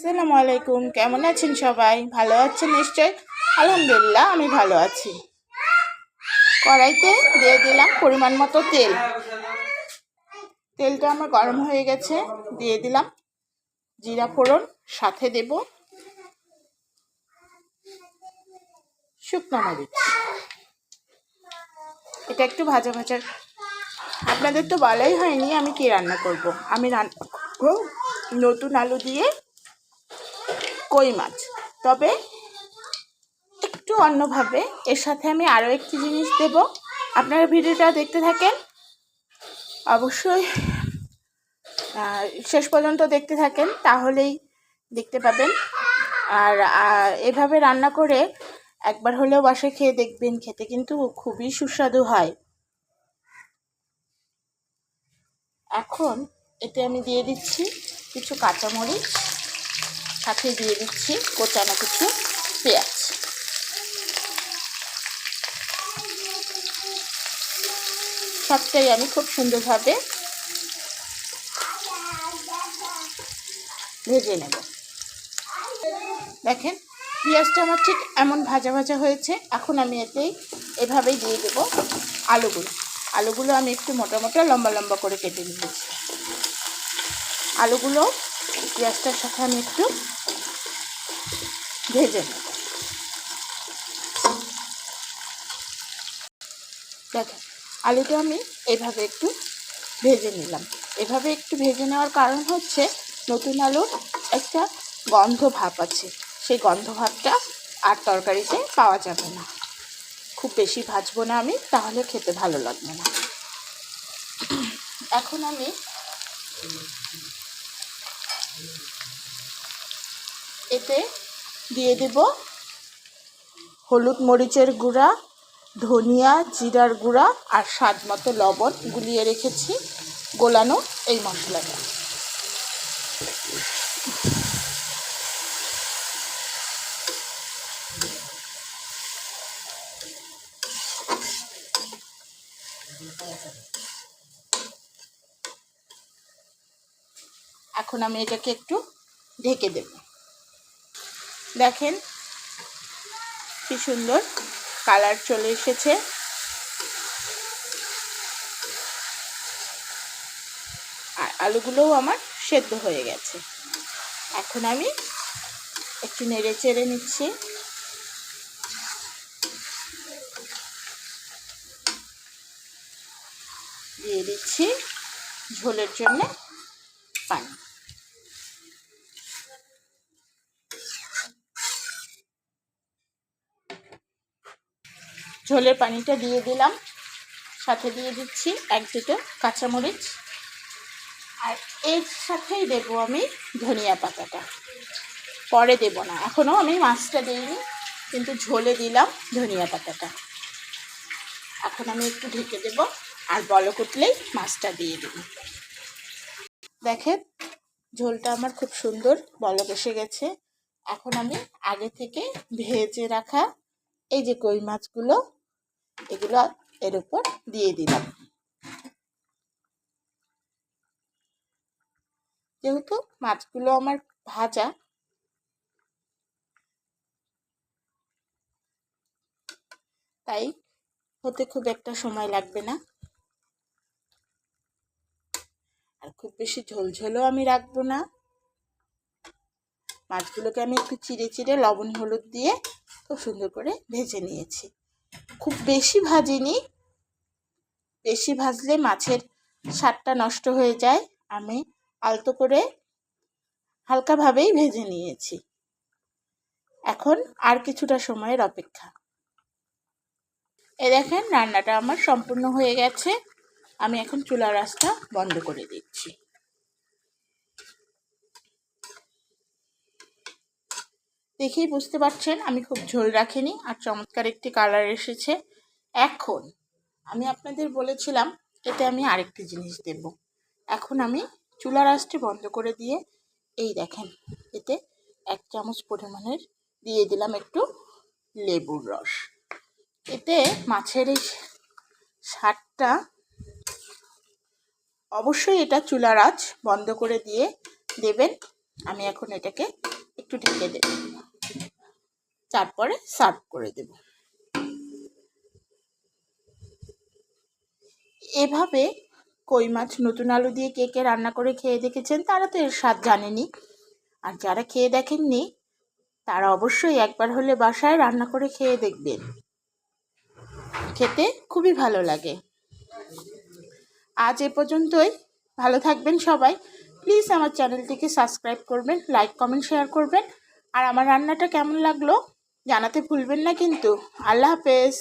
আসসালামু আলাইকুম, কেমন আছেন সবাই? ভালো আছেন নিশ্চয়? আলহামদুলিল্লাহ, আমি ভালো আছি। কড়াইতে দিয়ে দিলাম পরিমাণ মতো তেল। তেলটা আমার গরম হয়ে গেছে, দিয়ে দিলাম জিরা ফোড়ন, সাথে দেব শুকনো মরিচ। এটা একটু ভাজা ভাজা। আপনাদের তো বলাই হয়নি আমি কি রান্না করব। আমি রান্না করব নতুন আলু দিয়ে কই মাছ, তবে একটু অন্যভাবে। এর সাথে আমি আরও একটি জিনিস দেব। আপনারা ভিডিওটা দেখতে থাকেন, অবশ্যই শেষ পর্যন্ত দেখতে থাকেন, তাহলেই দেখতে পাবেন। আর এভাবে রান্না করে একবার হলেও বাসায় খেয়ে দেখবেন, খেতে কিন্তু খুবই সুস্বাদু হয়। এখন এতে আমি দিয়ে দিচ্ছি কিছু কাঁচামরিচ, সাথে দিয়ে দিচ্ছি কোচানো কিছু পেঁয়াজ। সবটাই আমি খুব সুন্দরভাবে ভেজে নেব। দেখেন পেঁয়াজটা আমার ঠিক এমন ভাজা ভাজা হয়েছে। এখন আমি এভাবেই দিয়ে দেব আলুগুলো আমি একটু মোটা মোটা লম্বা লম্বা করে কেটে নিয়েছি। আলুগুলো পেঁয়াজটার সাথে আমি একটু ভেজে নেব। দেখেন আলুটা আমি এভাবে একটু ভেজে নিলাম। এভাবে একটু ভেজে নেওয়ার কারণ হচ্ছে নতুন আলুর একটা গন্ধ ভাব আছে, সেই গন্ধ ভাবটা আর তরকারিতে পাওয়া যাবে না। খুব বেশি ভাজবো না আমি, তাহলে খেতে ভালো লাগবে না। এখন আমি এতে দিয়ে দেব হলুদ মরিচের গুঁড়া, ধনিয়া জিরার গুঁড়া আর স্বাদ মতো লবণ গুলিয়ে রেখেছি গোলানো এই মশলাটা। এখন আমি এটাকে একটু ঢেকে দেব। দেখেন কি সুন্দর কালার চলে এসেছে। আর আলুগুলোও আমার সেদ্ধ হয়ে গেছে। এখন আমি একটু নেড়ে চেড়ে নিচ্ছি। দিয়ে দিচ্ছি ঝোলের জন্য পানি। ঝোলের পানিটা দিয়ে দিলাম, সাথে দিয়ে দিচ্ছি 1-2 কাঁচামরিচ, আর এর সাথেই দেব আমি ধনিয়া পাতাটা। পরে দেব না, এখনও আমি মাছটা দিইনি, কিন্তু ঝোলে দিলাম ধনিয়া পাতাটা। এখন আমি একটু ঢেকে দেব, আর বলক উঠলেই মাছটা দিয়ে দেব। দেখেন ঝোলটা আমার খুব সুন্দর বলক এসে গেছে। এখন আমি আগে থেকে ভেজে রাখা এই যে কই মাছগুলো, এগুলো এর উপর দিয়ে দিলাম। যেহেতু মাছগুলো আমার ভাজা, তাই হতে খুব একটা সময় লাগবে না। আর খুব বেশি ঝোলঝোলও আমি রাখবো না। মাছগুলোকে আমি একটু চিড়ে চিড়ে লবণ হলুদ দিয়ে খুব সুন্দর করে ভেজে নিয়েছি। খুব বেশি ভাজিনি, বেশি ভাজলে মাছের স্বাদটা নষ্ট হয়ে যায়। আমি আলতো করে হালকাভাবেই ভেজে নিয়েছি। এখন আর কিছুটা সময়ের অপেক্ষা। দেখেন রান্নাটা আমার সম্পূর্ণ হয়ে গেছে। আমি এখন চুলার আঁচটা বন্ধ করে দিচ্ছি। দেখেই বুঝতে পারছেন আমি খুব ঝোল রাখিনি, আর চমৎকার একটি কালার এসেছে। এখন আমি আপনাদের বলেছিলাম এতে আমি আরেকটি জিনিস দেব। এখন আমি চুলার আঁচটি বন্ধ করে দিয়ে এই দেখেন এতে 1 চামচ পরিমাণের দিয়ে দিলাম একটু লেবুর রস। এতে মাছের এই স্বাদটা, অবশ্যই এটা চুলার আঁচ বন্ধ করে দিয়ে দেবেন। আমি এখন এটাকে একটু ঢেকে দেব, তারপরে সার্ভ করে দেব। এভাবে কই মাছ নতুন আলু দিয়ে কে কে রান্না করে খেয়ে দেখেছেন তারা তো এর স্বাদ জানেনি, আর যারা খেয়ে দেখেননি তারা অবশ্যই একবার হলে বাসায় রান্না করে খেয়ে দেখবেন, খেতে খুবই ভালো লাগে। আজ এ পর্যন্তই, ভালো থাকবেন সবাই। প্লিজ আমার চ্যানেলটিকে সাবস্ক্রাইব করবেন, লাইক কমেন্ট শেয়ার করবেন, আর আমার রান্নাটা কেমন লাগলো জানাতে ভুলবেন না কিন্তু। আল্লাহ হাফেজ।